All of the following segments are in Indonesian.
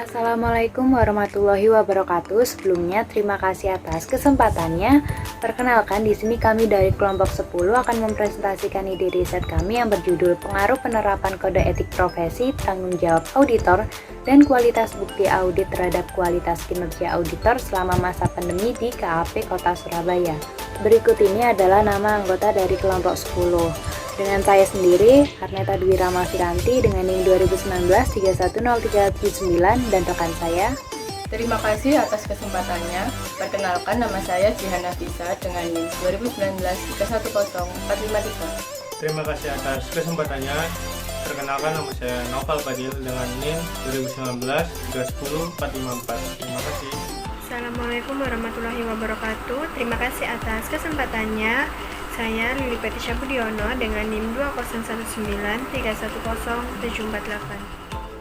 Assalamualaikum warahmatullahi wabarakatuh. Sebelumnya terima kasih atas kesempatannya. Perkenalkan, di sini kami dari kelompok 10 akan mempresentasikan ide riset kami yang berjudul Pengaruh Penerapan Kode Etik Profesi, Tanggung Jawab Auditor, dan Kualitas Bukti Audit terhadap Kualitas Kinerja Auditor selama masa pandemi di KAP Kota Surabaya. Berikut ini adalah nama anggota dari kelompok 10. Dengan saya sendiri, Arneta Dwi Rama Firanti dengan NIM 2019-310379 dan rekan saya. Terima kasih atas kesempatannya. Perkenalkan, nama saya Jihan Nafisa dengan NIM 2019-310453. Terima kasih atas kesempatannya. Perkenalkan, nama saya Noval Fadil dengan NIM 2019-310454. Terima kasih. Assalamualaikum warahmatullahi wabarakatuh. Terima kasih atas kesempatannya. Saya Lili Petisha Budiono dengan NIM 2019-310748.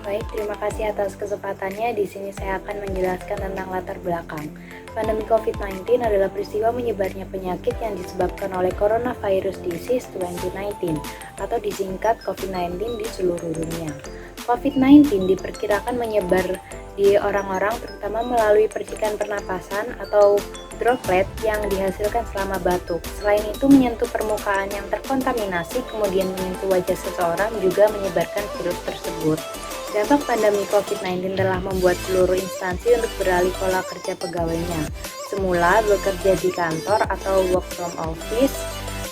Baik, terima kasih atas kesempatannya. Di sini saya akan menjelaskan tentang latar belakang. Pandemi COVID-19 adalah peristiwa menyebarnya penyakit yang disebabkan oleh Coronavirus Disease 2019 atau disingkat COVID-19 di seluruh dunia. COVID-19 diperkirakan menyebar di orang-orang terutama melalui percikan pernapasan atau droplet yang dihasilkan selama batuk. Selain itu, menyentuh permukaan yang terkontaminasi kemudian menyentuh wajah seseorang juga menyebarkan virus tersebut. Dampak pandemi COVID-19 telah membuat seluruh instansi untuk beralih pola kerja pegawainya. Semula bekerja di kantor atau work from office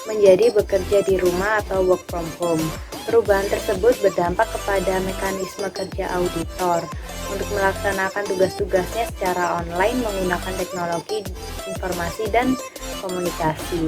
menjadi bekerja di rumah atau work from home. Perubahan tersebut berdampak kepada mekanisme kerja auditor untuk melaksanakan tugas-tugasnya secara online menggunakan teknologi informasi dan komunikasi.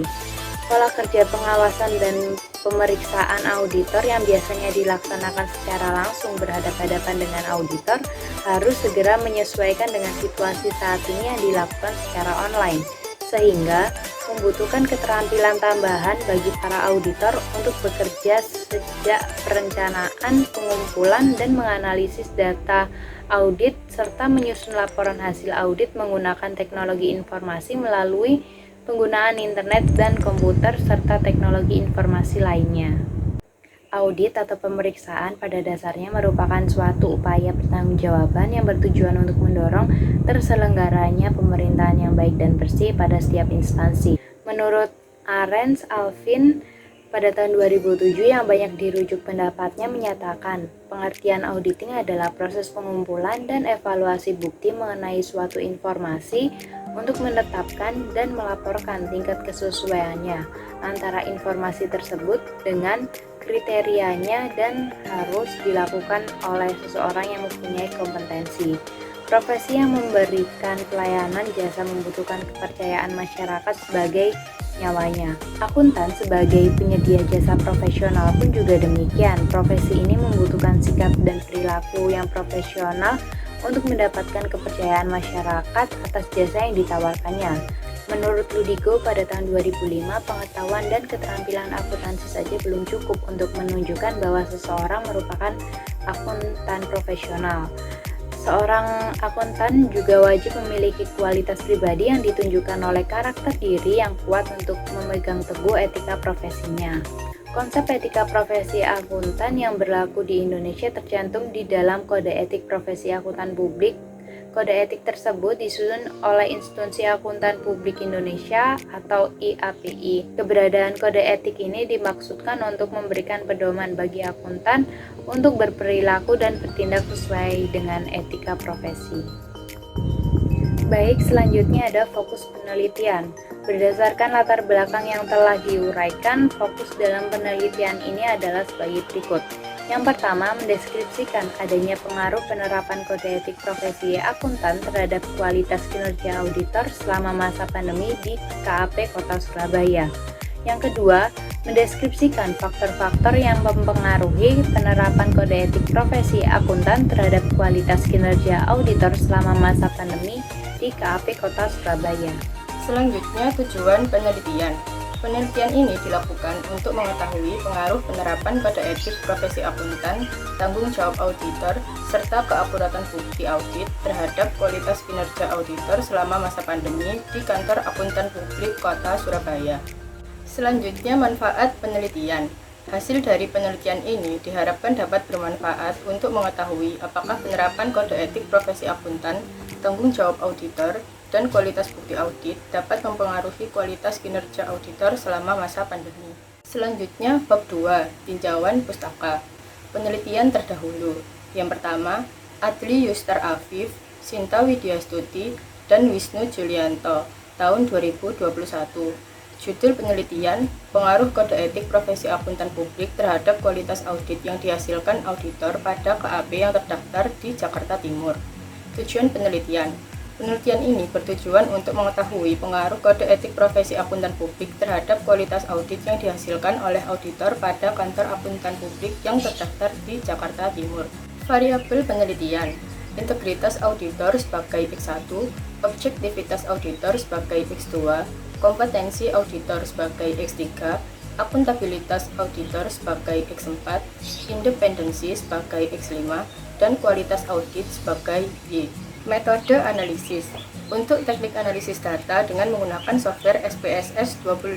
Pola kerja pengawasan dan pemeriksaan auditor yang biasanya dilaksanakan secara langsung berhadapan-hadapan dengan auditor harus segera menyesuaikan dengan situasi saat ini yang dilakukan secara online, sehingga membutuhkan keterampilan tambahan bagi para auditor untuk bekerja sejak perencanaan, pengumpulan, dan menganalisis data audit serta menyusun laporan hasil audit menggunakan teknologi informasi melalui penggunaan internet dan komputer serta teknologi informasi lainnya. Audit atau pemeriksaan pada dasarnya merupakan suatu upaya pertanggungjawaban yang bertujuan untuk mendorong terselenggaranya pemerintahan yang baik dan bersih pada setiap instansi. Menurut Arens Alvin pada tahun 2007 yang banyak dirujuk pendapatnya menyatakan, pengertian auditing adalah proses pengumpulan dan evaluasi bukti mengenai suatu informasi untuk menetapkan dan melaporkan tingkat kesesuaiannya antara informasi tersebut dengan kriterianya dan harus dilakukan oleh seseorang yang mempunyai kompetensi. Profesi yang memberikan pelayanan jasa membutuhkan kepercayaan masyarakat sebagai nyawanya. Akuntan sebagai penyedia jasa profesional pun juga demikian. Profesi ini membutuhkan sikap dan perilaku yang profesional untuk mendapatkan kepercayaan masyarakat atas jasa yang ditawarkannya. Menurut Ludigo pada tahun 2005, pengetahuan dan keterampilan akuntansi saja belum cukup untuk menunjukkan bahwa seseorang merupakan akuntan profesional. Seorang akuntan juga wajib memiliki kualitas pribadi yang ditunjukkan oleh karakter diri yang kuat untuk memegang teguh etika profesinya. Konsep etika profesi akuntan yang berlaku di Indonesia tercantum di dalam Kode Etik Profesi Akuntan Publik. Kode etik tersebut disusun oleh Institusi Akuntan Publik Indonesia atau IAPI. Keberadaan kode etik ini dimaksudkan untuk memberikan pedoman bagi akuntan untuk berperilaku dan bertindak sesuai dengan etika profesi. Baik, selanjutnya ada fokus penelitian. Berdasarkan latar belakang yang telah diuraikan, fokus dalam penelitian ini adalah sebagai berikut. Yang pertama, mendeskripsikan adanya pengaruh penerapan kode etik profesi akuntan terhadap kualitas kinerja auditor selama masa pandemi di KAP Kota Surabaya. Yang kedua, mendeskripsikan faktor-faktor yang mempengaruhi penerapan kode etik profesi akuntan terhadap kualitas kinerja auditor selama masa pandemi di KAP Kota Surabaya. Selanjutnya, tujuan penelitian. Penelitian ini dilakukan untuk mengetahui pengaruh penerapan kode etik profesi akuntan, tanggung jawab auditor, serta keakuratan bukti audit terhadap kualitas kinerja auditor selama masa pandemi di Kantor Akuntan Publik Kota Surabaya. Selanjutnya, manfaat penelitian. Hasil dari penelitian ini diharapkan dapat bermanfaat untuk mengetahui apakah penerapan kode etik profesi akuntan, tanggung jawab auditor, dan kualitas bukti audit dapat mempengaruhi kualitas kinerja auditor selama masa pandemi. Selanjutnya, bab 2, tinjauan pustaka. Penelitian terdahulu. Yang pertama, Adli Yustar Afif, Sinta Widyastuti, dan Wisnu Julianto, tahun 2021. Judul penelitian, pengaruh kode etik profesi akuntan publik terhadap kualitas audit yang dihasilkan auditor pada KAP yang terdaftar di Jakarta Timur. Tujuan penelitian. Penelitian ini bertujuan untuk mengetahui pengaruh kode etik profesi akuntan publik terhadap kualitas audit yang dihasilkan oleh auditor pada kantor akuntan publik yang terdaftar di Jakarta Timur. Variabel penelitian. Integritas auditor sebagai X1, objektivitas auditor sebagai X2, kompetensi auditor sebagai X3, akuntabilitas auditor sebagai X4, independensi sebagai X5, dan kualitas audit sebagai Y. Metode analisis. Untuk teknik analisis data dengan menggunakan software SPSS 25,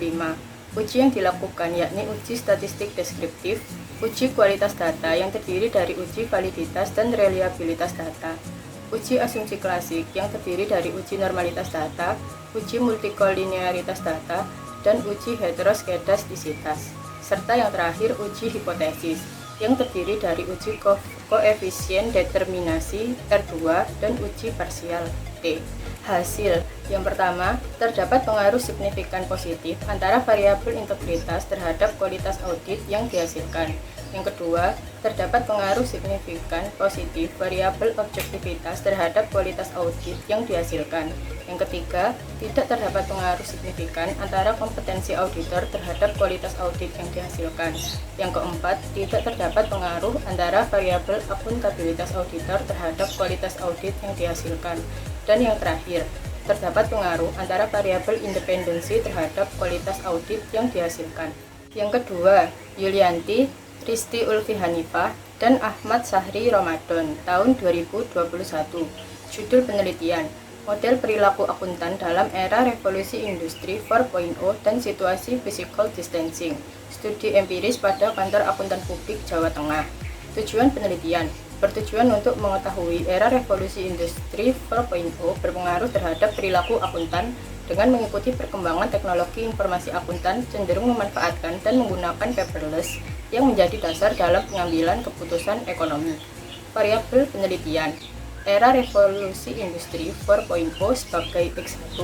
uji yang dilakukan yakni uji statistik deskriptif, uji kualitas data yang terdiri dari uji validitas dan reliabilitas data, uji asumsi klasik yang terdiri dari uji normalitas data, uji multikolinearitas data, dan uji heteroskedastisitas, serta yang terakhir uji hipotesis yang terdiri dari uji koefisien determinasi R2 dan uji parsial T. Hasil. Yang pertama, terdapat pengaruh signifikan positif antara variabel integritas terhadap kualitas audit yang dihasilkan. Yang kedua, terdapat pengaruh signifikan positif variabel objektivitas terhadap kualitas audit yang dihasilkan. Yang ketiga, tidak terdapat pengaruh signifikan antara kompetensi auditor terhadap kualitas audit yang dihasilkan. Yang keempat, tidak terdapat pengaruh antara variabel akuntabilitas auditor terhadap kualitas audit yang dihasilkan. Dan yang terakhir, terdapat pengaruh antara variabel independensi terhadap kualitas audit yang dihasilkan. Yang kedua, Yulianti, Risti Ulfi Hanifah, dan Ahmad Sahri Ramadan, tahun 2021. Judul penelitian, Model Perilaku Akuntan dalam Era Revolusi Industri 4.0 dan Situasi Physical Distancing, Studi Empiris pada Kantor Akuntan Publik Jawa Tengah. Tujuan penelitian, bertujuan untuk mengetahui era revolusi industri 4.0 berpengaruh terhadap perilaku akuntan dengan mengikuti perkembangan teknologi informasi akuntan cenderung memanfaatkan dan menggunakan paperless yang menjadi dasar dalam pengambilan keputusan ekonomi. Variabel penelitian, era revolusi industri 4.0 sebagai X1,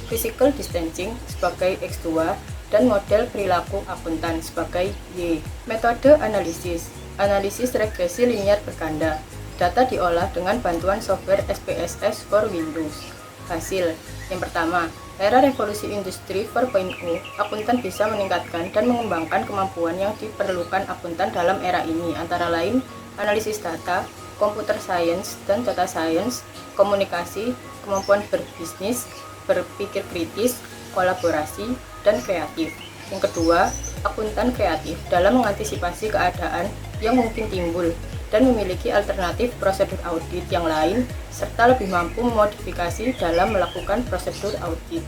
physical distancing sebagai X2, dan model perilaku akuntan sebagai Y. Metode analisis, analisis regresi linear berganda. Data diolah dengan bantuan software SPSS for Windows. Hasil, yang pertama, era revolusi industri 4.0, akuntan bisa meningkatkan dan mengembangkan kemampuan yang diperlukan akuntan dalam era ini, antara lain analisis data, computer science dan data science, komunikasi, kemampuan berbisnis, berpikir kritis, kolaborasi, dan kreatif. Yang kedua, akuntan kreatif dalam mengantisipasi keadaan yang mungkin timbul dan memiliki alternatif prosedur audit yang lain, serta lebih mampu memodifikasi dalam melakukan prosedur audit.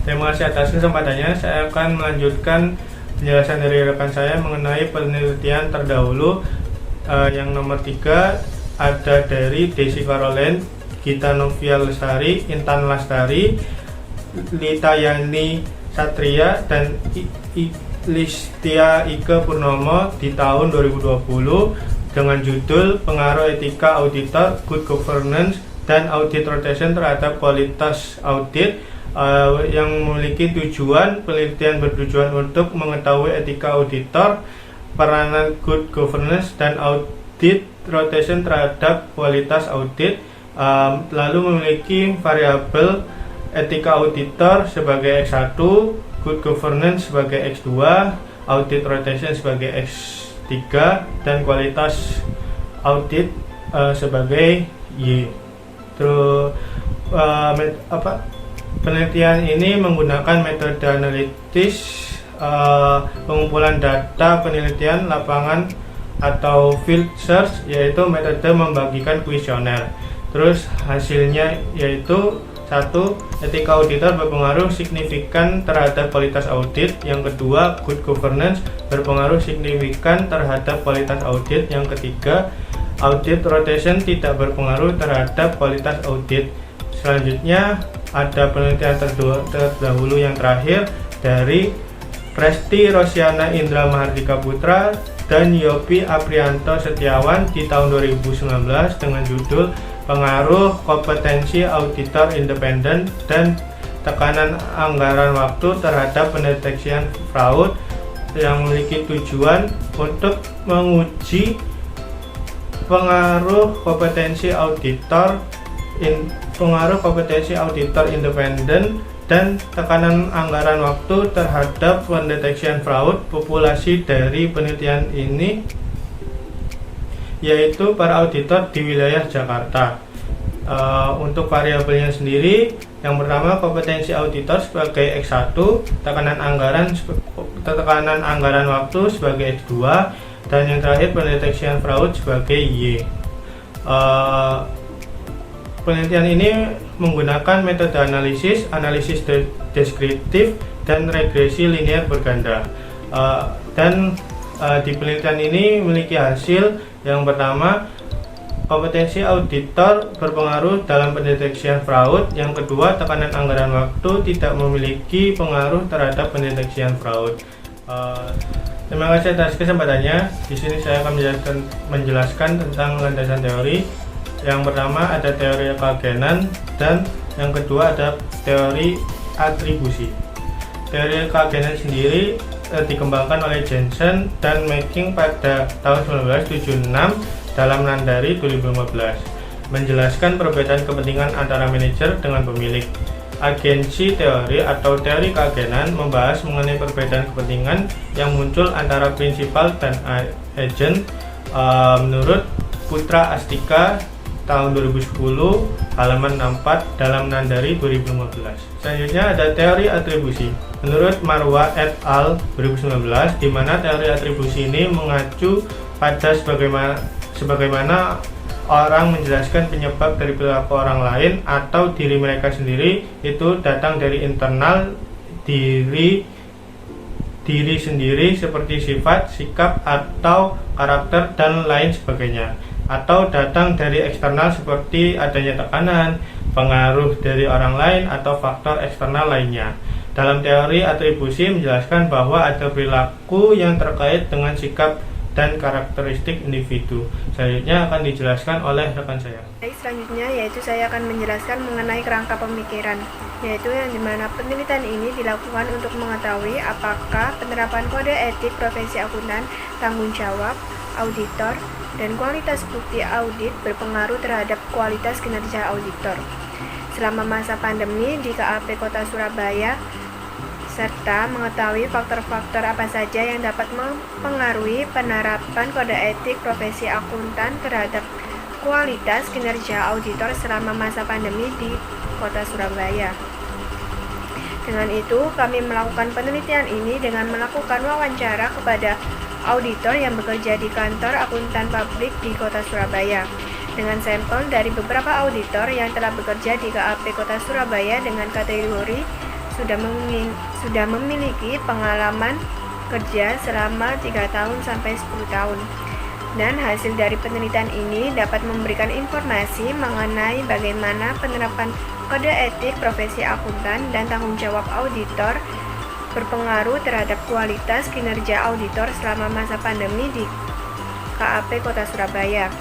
Terima kasih atas kesempatannya. Saya akan melanjutkan penjelasan dari rekan saya mengenai penelitian terdahulu. Yang nomor 3 ada dari Desi Caroline, Gita Novia Lestari, Intan Lestari, Lita Yani Satria, dan Listia Ike Purnomo di tahun 2020 dengan judul Pengaruh Etika Auditor, Good Governance, dan Audit Rotation terhadap Kualitas Audit, yang memiliki tujuan penelitian bertujuan untuk mengetahui etika auditor, peranan good governance, dan audit rotation terhadap kualitas audit, lalu memiliki variabel etika auditor sebagai X1, good governance sebagai X2, audit rotation sebagai X3, dan kualitas audit sebagai Y. Terus Penelitian ini menggunakan metode analitis pengumpulan data penelitian lapangan atau field search, yaitu metode membagikan kuesioner. Terus hasilnya yaitu 1. Etika auditor berpengaruh signifikan terhadap kualitas audit. Yang kedua, good governance berpengaruh signifikan terhadap kualitas audit. Yang ketiga, audit rotation tidak berpengaruh terhadap kualitas audit. Selanjutnya ada penelitian terdahulu yang terakhir dari Presti Rosiana Indra Mahardika Putra dan Yopi Aprianto Setiawan di tahun 2019 dengan judul Pengaruh Kompetensi Auditor Independen dan Tekanan Anggaran Waktu terhadap Pendeteksian Fraud, yang memiliki tujuan untuk menguji pengaruh kompetensi auditor independen dan tekanan anggaran waktu terhadap pendeteksian fraud. Populasi dari penelitian ini yaitu para auditor di wilayah Jakarta. Untuk variabelnya sendiri, yang pertama kompetensi auditor sebagai X1, tekanan anggaran waktu sebagai X2, dan yang terakhir pendeteksian fraud sebagai Y. Penelitian ini menggunakan metode analisis deskriptif, dan regresi linear berganda. Di penelitian ini memiliki hasil yang pertama, kompetensi auditor berpengaruh dalam pendeteksian fraud. Yang kedua, tekanan anggaran waktu tidak memiliki pengaruh terhadap pendeteksian fraud. Terima kasih atas kesempatannya. Di sini saya akan menjelaskan tentang landasan teori. Yang pertama ada teori keagenan, dan yang kedua ada teori atribusi. Teori keagenan sendiri dikembangkan oleh Jensen dan Macking pada tahun 1976 dalam Nandari 2015, menjelaskan perbedaan kepentingan antara manajer dengan pemilik. Agensi teori atau teori keagenan membahas mengenai perbedaan kepentingan yang muncul antara prinsipal dan agen. Menurut Putra Astika tahun 2010 halaman 64 dalam Nandari 2015. Selanjutnya ada teori atribusi. Menurut Marwa et al. 2019, di mana teori atribusi ini mengacu pada sebagaimana orang menjelaskan penyebab dari perilaku orang lain atau diri mereka sendiri itu datang dari internal diri sendiri, seperti sifat, sikap, atau karakter dan lain sebagainya, atau datang dari eksternal seperti adanya tekanan, pengaruh dari orang lain, atau faktor eksternal lainnya. Dalam teori atribusi menjelaskan bahwa ada perilaku yang terkait dengan sikap dan karakteristik individu. Selanjutnya akan dijelaskan oleh rekan saya. Selanjutnya yaitu saya akan menjelaskan mengenai kerangka pemikiran, yaitu yang dimana penelitian ini dilakukan untuk mengetahui apakah penerapan kode etik profesi akuntan, tanggung jawab, auditor, dan kualitas bukti audit berpengaruh terhadap kualitas kinerja auditor. Selama masa pandemi di KAP Kota Surabaya, serta mengetahui faktor-faktor apa saja yang dapat mempengaruhi penerapan kode etik profesi akuntan terhadap kualitas kinerja auditor selama masa pandemi di Kota Surabaya. Dengan itu, kami melakukan penelitian ini dengan melakukan wawancara kepada auditor yang bekerja di kantor akuntan publik di Kota Surabaya, dengan sampel dari beberapa auditor yang telah bekerja di KAP Kota Surabaya dengan kategori sudah memiliki pengalaman kerja selama 3 tahun sampai 10 tahun. Dan hasil dari penelitian ini dapat memberikan informasi mengenai bagaimana penerapan kode etik profesi akuntan dan tanggung jawab auditor berpengaruh terhadap kualitas kinerja auditor selama masa pandemi di KAP Kota Surabaya,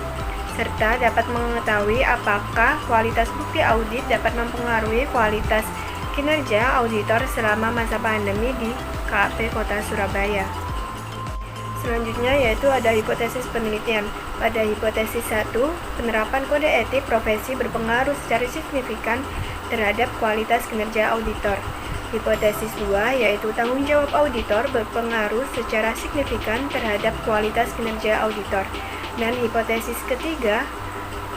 serta dapat mengetahui apakah kualitas bukti audit dapat mempengaruhi kualitas kinerja auditor selama masa pandemi di KAP Kota Surabaya. Selanjutnya yaitu ada hipotesis penelitian. Pada hipotesis 1, penerapan kode etik profesi berpengaruh secara signifikan terhadap kualitas kinerja auditor. Hipotesis 2 yaitu tanggung jawab auditor berpengaruh secara signifikan terhadap kualitas kinerja auditor. Dan hipotesis ketiga,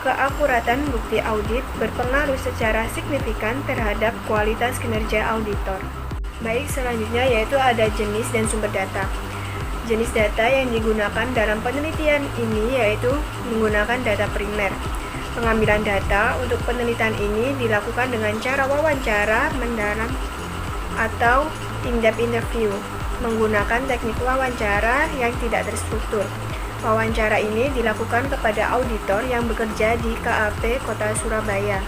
keakuratan bukti audit berpengaruh secara signifikan terhadap kualitas kinerja auditor. Baik, selanjutnya yaitu ada jenis dan sumber data. Jenis data yang digunakan dalam penelitian ini yaitu menggunakan data primer. Pengambilan data untuk penelitian ini dilakukan dengan cara wawancara mendalam atau in-depth interview, menggunakan teknik wawancara yang tidak terstruktur. Wawancara ini dilakukan kepada auditor yang bekerja di KAP Kota Surabaya.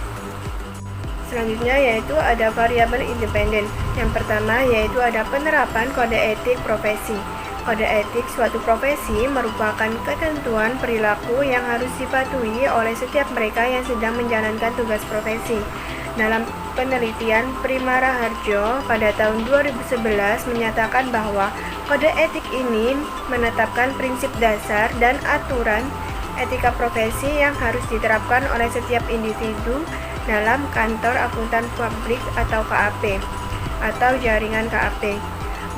Selanjutnya yaitu ada variabel independen. Yang pertama yaitu ada penerapan kode etik profesi. Kode etik suatu profesi merupakan ketentuan perilaku yang harus dipatuhi oleh setiap mereka yang sedang menjalankan tugas profesi. Dalam penelitian Primara Harjo pada tahun 2011 menyatakan bahwa kode etik ini menetapkan prinsip dasar dan aturan etika profesi yang harus diterapkan oleh setiap individu dalam kantor akuntan publik atau KAP atau jaringan KAP,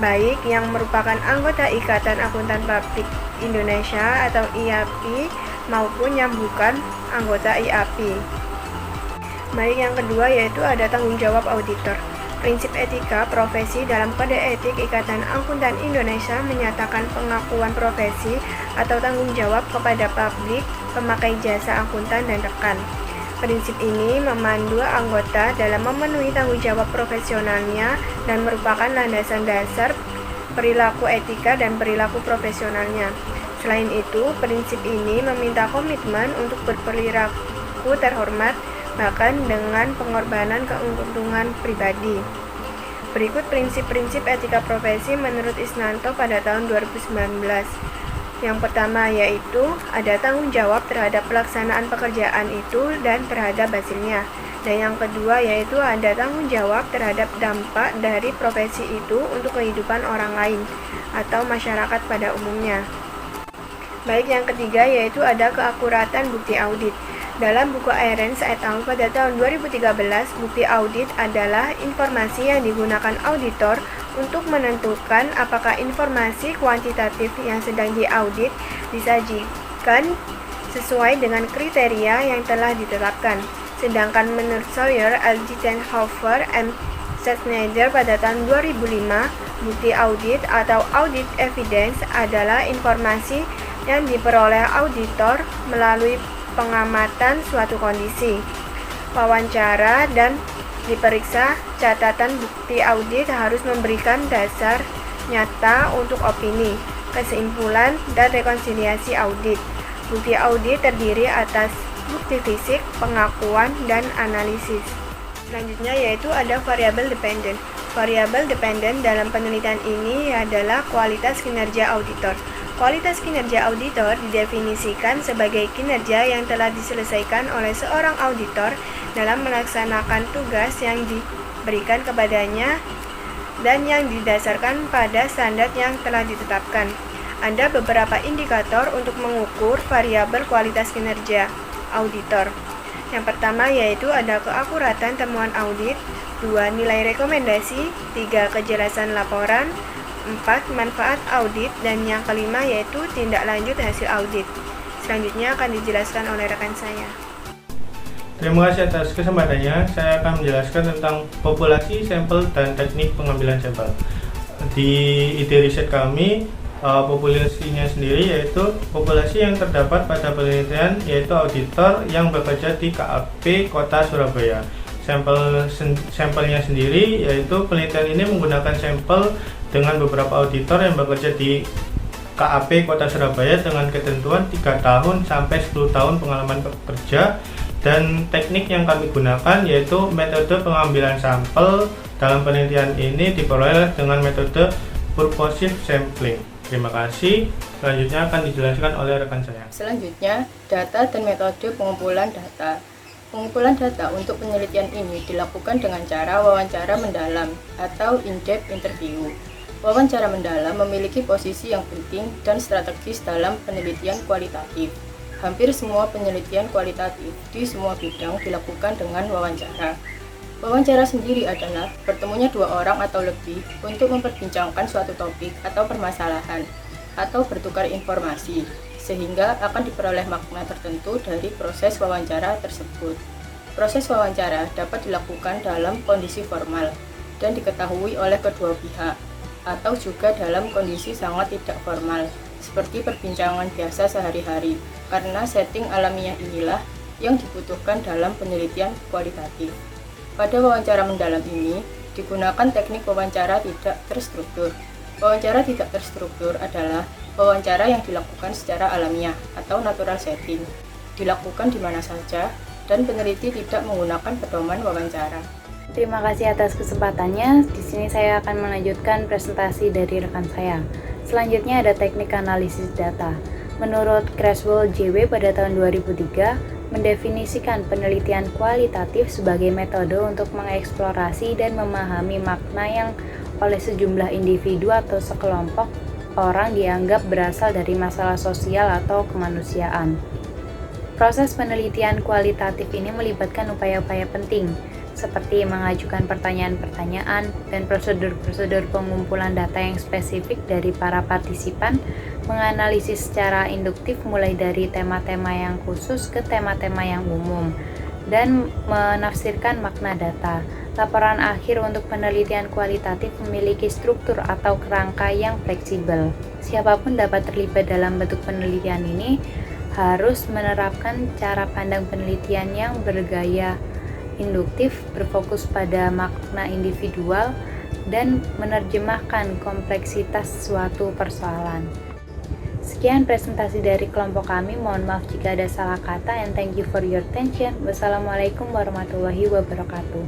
baik yang merupakan anggota Ikatan Akuntan Publik Indonesia atau IAPI maupun yang bukan anggota IAPI. Baik, yang kedua yaitu ada tanggung jawab auditor. Prinsip etika profesi dalam Kode Etik Ikatan Akuntan Indonesia menyatakan pengakuan profesi atau tanggung jawab kepada publik, pemakai jasa akuntan, dan rekan. Prinsip ini memandu anggota dalam memenuhi tanggung jawab profesionalnya dan merupakan landasan dasar perilaku etika dan perilaku profesionalnya. Selain itu, prinsip ini meminta komitmen untuk berperilaku terhormat bahkan dengan pengorbanan keuntungan pribadi. Berikut prinsip-prinsip etika profesi menurut Isnanto pada tahun 2019. Yang pertama yaitu ada tanggung jawab terhadap pelaksanaan pekerjaan itu dan terhadap hasilnya. Dan yang kedua yaitu ada tanggung jawab terhadap dampak dari profesi itu untuk kehidupan orang lain atau masyarakat pada umumnya. Baik, yang ketiga yaitu ada keakuratan bukti audit. Dalam buku Ahrens et al. Pada tahun 2013, bukti audit adalah informasi yang digunakan auditor untuk menentukan apakah informasi kuantitatif yang sedang diaudit disajikan sesuai dengan kriteria yang telah ditetapkan. Sedangkan menurut Sawyer, LG Tenhofer, M. Schneider pada tahun 2005, bukti audit atau audit evidence adalah informasi yang diperoleh auditor melalui pengamatan suatu kondisi, wawancara, dan diperiksa. Catatan bukti audit harus memberikan dasar nyata untuk opini, kesimpulan, dan rekonsiliasi audit. Bukti audit terdiri atas bukti fisik, pengakuan, dan analisis. Selanjutnya yaitu ada variabel dependen. Variabel dependen dalam penelitian ini adalah kualitas kinerja auditor. Kualitas kinerja auditor didefinisikan sebagai kinerja yang telah diselesaikan oleh seorang auditor dalam melaksanakan tugas yang diberikan kepadanya dan yang didasarkan pada standar yang telah ditetapkan. Ada beberapa indikator untuk mengukur variabel kualitas kinerja auditor. Yang pertama yaitu ada keakuratan temuan audit, 2. Nilai rekomendasi, 3. Kejelasan laporan, 4. Manfaat audit, dan yang kelima yaitu tindak lanjut hasil audit. Selanjutnya akan dijelaskan oleh rekan saya. Terima kasih atas kesempatannya. Saya akan menjelaskan tentang populasi, sampel, dan teknik pengambilan sampel. Di ide riset kami, populasinya sendiri yaitu populasi yang terdapat pada penelitian yaitu auditor yang bekerja di KAP Kota Surabaya. Sampelnya sendiri yaitu penelitian ini menggunakan sampel dengan beberapa auditor yang bekerja di KAP Kota Surabaya dengan ketentuan 3 tahun sampai 10 tahun pengalaman bekerja, dan teknik yang kami gunakan yaitu metode pengambilan sampel dalam penelitian ini diperoleh dengan metode purposive sampling. Terima kasih. Selanjutnya akan dijelaskan oleh rekan saya. Selanjutnya, data dan metode pengumpulan data. Pengumpulan data untuk penelitian ini dilakukan dengan cara wawancara mendalam atau in-depth interview. Wawancara mendalam memiliki posisi yang penting dan strategis dalam penelitian kualitatif. Hampir semua penelitian kualitatif di semua bidang dilakukan dengan wawancara. Wawancara sendiri adalah bertemunya 2 orang atau lebih untuk memperbincangkan suatu topik atau permasalahan, atau bertukar informasi. sehingga akan diperoleh makna tertentu dari proses wawancara tersebut. Proses wawancara dapat dilakukan dalam kondisi formal dan diketahui oleh kedua pihak, atau juga dalam kondisi sangat tidak formal, seperti perbincangan biasa sehari-hari, karena setting alamiah inilah yang dibutuhkan dalam penelitian kualitatif. Pada wawancara mendalam ini, digunakan teknik wawancara tidak terstruktur. Wawancara tidak terstruktur adalah wawancara yang dilakukan secara alamiah atau natural setting, dilakukan di mana saja, dan peneliti tidak menggunakan pedoman wawancara. Terima kasih atas kesempatannya. Di sini saya akan melanjutkan presentasi dari rekan saya. Selanjutnya ada teknik analisis data. Menurut Creswell JW pada tahun 2003, mendefinisikan penelitian kualitatif sebagai metode untuk mengeksplorasi dan memahami makna yang oleh sejumlah individu atau sekelompok orang dianggap berasal dari masalah sosial atau kemanusiaan. Proses penelitian kualitatif ini melibatkan upaya-upaya penting, seperti mengajukan pertanyaan-pertanyaan dan prosedur-prosedur pengumpulan data yang spesifik dari para partisipan, menganalisis secara induktif mulai dari tema-tema yang khusus ke tema-tema yang umum, dan menafsirkan makna data. Laporan akhir untuk penelitian kualitatif memiliki struktur atau kerangka yang fleksibel. Siapapun dapat terlibat dalam bentuk penelitian ini harus menerapkan cara pandang penelitian yang bergaya induktif, berfokus pada makna individual, dan menerjemahkan kompleksitas suatu persoalan. Sekian presentasi dari kelompok kami, mohon maaf jika ada salah kata, and thank you for your attention. Wassalamualaikum warahmatullahi wabarakatuh.